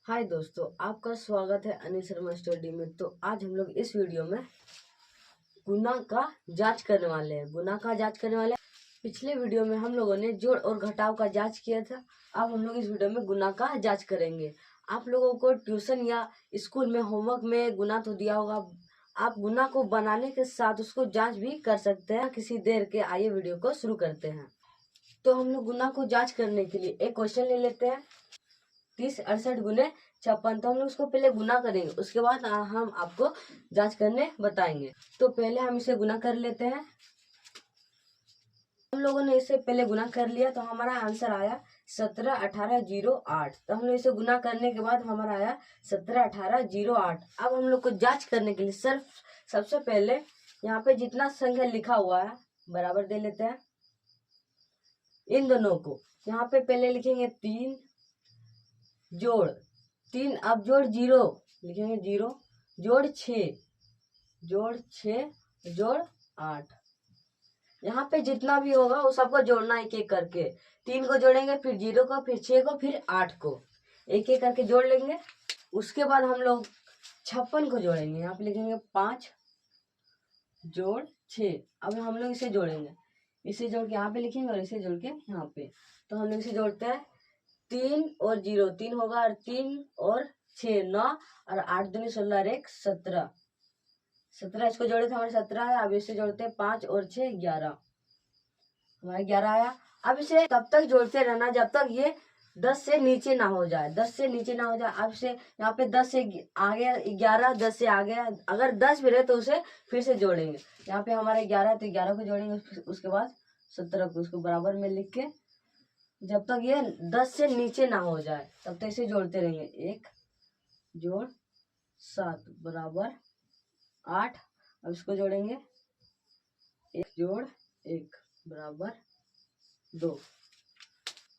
हाय दोस्तों, आपका स्वागत है अनिल शर्मा स्टडी में। तो आज हम लोग इस वीडियो में गुना का जांच करने वाले हैं। गुना का जांच करने वाले हैं। पिछले वीडियो में हम लोगों ने जोड़ और घटाव का जांच किया था। अब हम लोग इस वीडियो में गुना का जांच करेंगे। आप लोगों को ट्यूशन या स्कूल में होमवर्क में गुना तो दिया होगा। आप गुना को बनाने के साथ उसको जांच भी कर सकते हैं किसी देर के। आइए वीडियो को शुरू करते हैं। तो हम लोग गुना को जांच करने के लिए एक क्वेश्चन ले लेते हैं। 30 68 गुने 56। तो हम लोग उसको पहले गुना करेंगे, उसके बाद हम आपको जांच करने बताएंगे। तो पहले हम इसे गुना कर लेते हैं। हम लोगों ने इसे पहले गुना कर लिया तो हमारा आंसर आया 171808। तो हम लोग इसे गुना करने के बाद हमारा आया 171808। अब हम लोग को जांच करने के लिए सबसे पहले यहाँ पे जितना संख्या लिखा हुआ है बराबर दे लेते हैं। इन दोनों को यहाँ पे पहले लिखेंगे 3 जोड़ 3, अब जोड़ 0 लिखेंगे 0 जोड़ 6 जोड़ 8। यहाँ पे जितना भी होगा वो सबको जोड़ना एक एक करके। 3 को जोड़ेंगे, फिर 0 को, फिर 6 को, फिर 8 को, एक एक करके जोड़ लेंगे। उसके बाद हम लोग 56 को जोड़ेंगे। यहाँ पे लिखेंगे 5 जोड़ 6। अब हम लोग इसे जोड़ेंगे, इसे जोड़ के यहाँ पे लिखेंगे और इसे जोड़ के यहाँ पे। तो हम लोग इसे जोड़ते हैं। 3 और 0 3 होगा, और 3 और 6 9, और 8 दूनी 16 और 1 17। इसको जोड़े थे हमारे 17 है। अब इसे जोड़ते हैं 5 और 6 11, हमारे 11 आया। अब इसे तब तक जोड़ते रहना जब तक ये 10 से नीचे ना हो जाए। 10 से नीचे ना हो जाए। अब से यहाँ पे 10 से आगे 11, 10 से आगे अगर 10 भी रहे तो उसे फिर से जोड़ेंगे। यहाँ पे हमारे 11 तो 11 को जोड़ेंगे, उसके बाद 17 को उसको बराबर में लिख के जब तक ये 10 से नीचे ना हो जाए तब तक इसे जोड़ते रहेंगे। 1 जोड़ 7 बराबर 8। अब इसको जोड़ेंगे, 1 जोड़ 1 बराबर 2।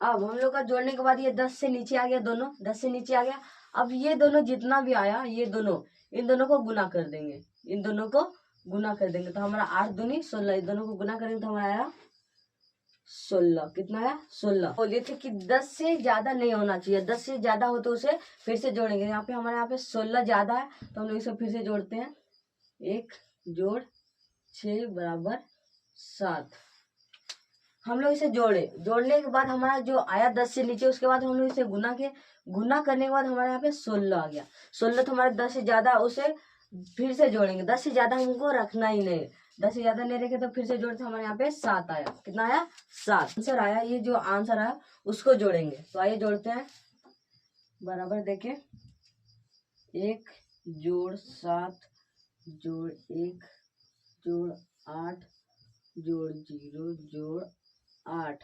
अब हम लोग का जोड़ने के बाद ये 10 से नीचे आ गया, दोनों 10 से नीचे आ गया। अब ये दोनों जितना भी आया, ये दोनों इन दोनों को गुना कर देंगे। इन दोनों को गुना कर देंगे तो हमारा 8 दूनी 16। इन दोनों को गुना करेंगे तो हमारा आया 16। कितना है 16। बोलिए थे कि 10 से ज्यादा नहीं होना चाहिए। 10 से ज्यादा हो तो उसे फिर से जोड़ेंगे। यहाँ पे हमारे यहाँ पे 16 ज्यादा है तो हम लोग इसे फिर से जोड़ते हैं। 1 जोड़ 6 बराबर 7। हम लोग इसे जोड़ने के बाद हमारा जो आया 10 से नीचे, उसके बाद हम लोग इसे गुना करने के बाद हमारे यहाँ पे 16 आ गया। 16 तो हमारे 10 से ज्यादा, उसे फिर से जोड़ेंगे। 10 से ज्यादा हमको रखना ही नहीं। 10 से ज्यादा नहीं रखे तो फिर से जोड़ते हमारे यहाँ पे 7 आया। कितना आया 7 आंसर आया। ये जो आंसर आया उसको जोड़ेंगे। तो आइए जोड़ते हैं, बराबर देखे। 1 जोड़ 7 जोड़ 1 जोड़ 8 जोड़ 0 जोड़ 8।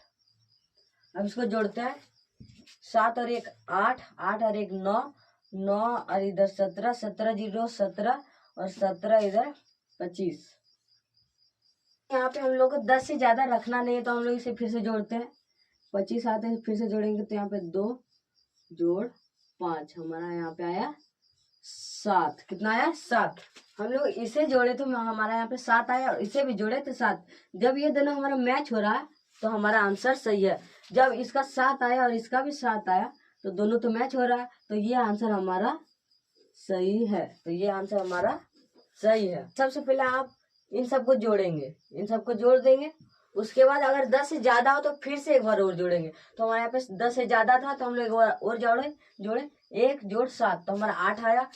अब इसको जोड़ते हैं। 7 और 1 8, 8 और 1 9, 9 और इधर 17, 17 0 17, और 17 इधर 25। यहाँ पे हम लोग को 10 से ज्यादा रखना नहीं है तो हम लोग इसे फिर से जोड़ते हैं। 25 आते हैं, फिर से जोड़ेंगे तो यहाँ पे 2 जोड़ 5, हमारा यहाँ पे आया 7। कितना आया 7। हम लोग इसे जोड़े तो हमारा यहाँ पे 7 आया, और इसे भी जोड़े तो 7। जब ये दोनों हमारा मैच हो रहा है तो हमारा आंसर सही है। जब इसका 7 आया और इसका भी 7 आया तो दोनों तो मैच हो रहा है, तो ये आंसर हमारा सही है। तो ये आंसर हमारा सही है। सबसे पहले आप इन सबको जोड़ेंगे, इन सबको जोड़ देंगे। उसके बाद अगर 10 से ज्यादा हो तो फिर से एक बार और जोड़ेंगे। तो हमारे यहाँ पे 10 से ज्यादा था तो हम लोग एक बार और जोड़े 1 जोड़ 7 तो हमारा 8 आया।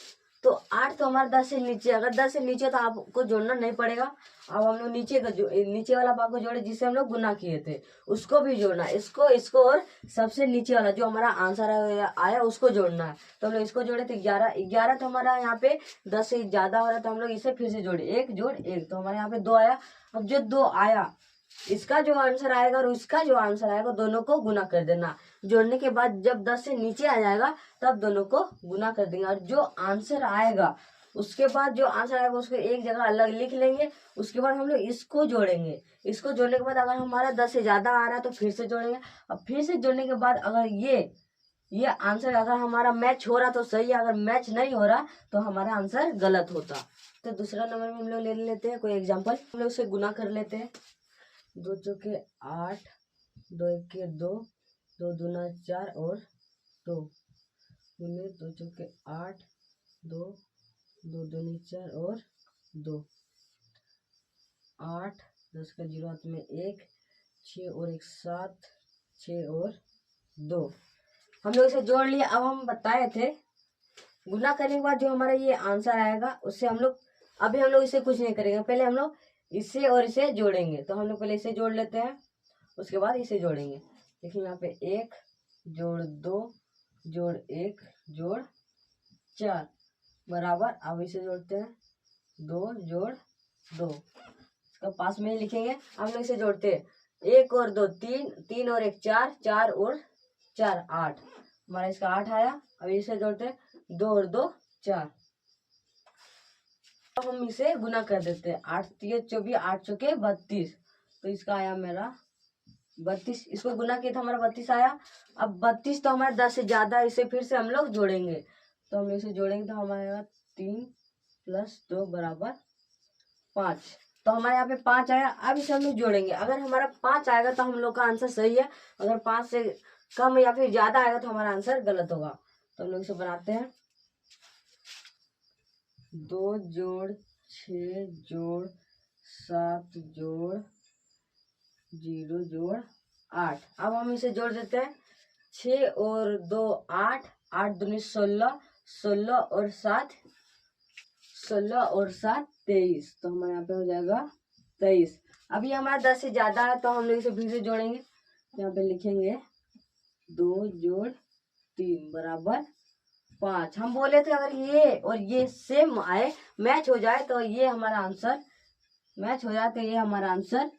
तो 8 तो हमारा 10 से नीचे, अगर 10 से नीचे तो आपको जोड़ना नहीं पड़ेगा। अब हम लोग नीचे वाला भाग को जोड़े जिससे हम लोग गुना किए थे, उसको भी जोड़ना है। इसको और सबसे नीचे वाला जो हमारा आंसर आया उसको जोड़ना है। तो हम लोग इसको जोड़े थे 11 तो हमारा यहाँ पे 10 से ज्यादा हो रहा है तो हम लोग इसे फिर से जोड़े 1 जोड़ 1 तो हमारे यहाँ पे 2 आया। अब जो 2 आया, इसका जो आंसर आएगा और उसका जो आंसर आएगा दोनों को गुना कर देना। जोड़ने के बाद जब 10 से नीचे आ जाएगा तब दोनों को गुना कर देंगे, और जो आंसर आएगा उसके बाद जो आंसर आएगा उसको एक जगह अलग लिख लेंगे। उसके बाद हम लोग इसको जोड़ेंगे। इसको जोड़ने के बाद अगर हमारा 10 से ज्यादा आ रहा है तो फिर से जोड़ेंगे। अब फिर से जोड़ने के बाद अगर ये आंसर अगर हमारा मैच हो रहा तो सही है, अगर मैच नहीं हो रहा तो हमारा आंसर गलत होता। तो दूसरा नंबर में हम लोग ले लेते हैं कोई एग्जाम्पल। हम लोग उसे गुना कर लेते हैं। 2 चौके 8, 2 एके 2, 2 दूना 4 और 2। गुने 2 चौके 8, 2 2 दूनी 4 और 2, 8, 10 का 0 हाथ में 1, 6 और 1 7, 6 और 2। हम लोग इसे जोड़ लिए। अब हम बताए थे गुना करने के बाद जो हमारा ये आंसर आएगा उससे हम लोग, अभी हम लोग इसे कुछ नहीं करेंगे, पहले हम लोग इसे और इसे जोड़ेंगे। तो हम लोग पहले इसे जोड़ लेते हैं, उसके बाद इसे जोड़ेंगे। देखिए यहाँ पे 1 जोड़ 2 जोड़ 1 जोड़ 4 बराबर, अब इसे जोड़ते हैं 2 जोड़ 2, इसका पास में ही लिखेंगे। हम लोग इसे जोड़ते हैं 1 और 2 3, 3 और 1 4, 4 और 4 8, हमारा इसका 8 आया। अब इसे जोड़ते हैं 2 और 2 4। अब हम इसे गुना कर देते हैं, 8 3 24, 8 चौके 32, तो इसका आया मेरा 32। इसको गुना किया था हमारा 32 आया। अब 32 तो हमारा 10 से ज्यादा, इसे फिर से हम लोग जोड़ेंगे। तो हम इसे जोड़ेंगे तो हमारा 3 + 2 बराबर 5। तो हमारे यहाँ पे 5 आया। अब इसे हम लोग जोड़ेंगे। अगर हमारा 5 आएगा तो हम लोग का आंसर सही है, अगर 5 से कम या फिर ज्यादा आएगा तो हमारा आंसर गलत होगा। तो हम लोग इसे बनाते हैं 2 जोड़ 6 जोड़ 7 जोड़ 0 जोड़ 8। अब हम इसे जोड़ देते हैं 6 और 2 8, 8 दूनी 16, 16 और 7 23, तो हमारे यहाँ पे हो जाएगा 23। अभी हमारा 10 से ज्यादा है तो हम लोग इसे फिर से जोड़ेंगे। यहाँ पे लिखेंगे 2 जोड़ 3 बराबर 5। हम बोले थे अगर ये और ये सेम आए, मैच हो जाए तो ये हमारा आंसर मैच हो जाए तो ये हमारा आंसर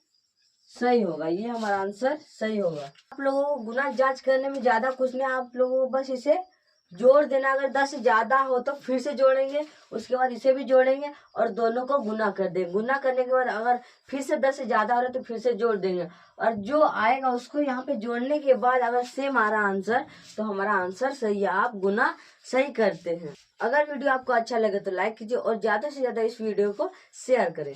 सही होगा, ये हमारा आंसर सही होगा। आप लोगों को गुना जांच करने में ज्यादा कुछ नहीं, आप लोगों को बस इसे जोड़ देना। अगर 10 से ज्यादा हो तो फिर से जोड़ेंगे, उसके बाद इसे भी जोड़ेंगे और दोनों को गुना कर देंगे। गुना करने के बाद अगर फिर से 10 से ज्यादा हो रहा है तो फिर से जोड़ देंगे, और जो आएगा उसको यहाँ पे जोड़ने के बाद अगर सेम आ रहा आंसर तो हमारा आंसर सही है, आप गुना सही करते हैं। अगर वीडियो आपको अच्छा लगे तो लाइक कीजिए और ज्यादा से ज्यादा इस वीडियो को शेयर करें।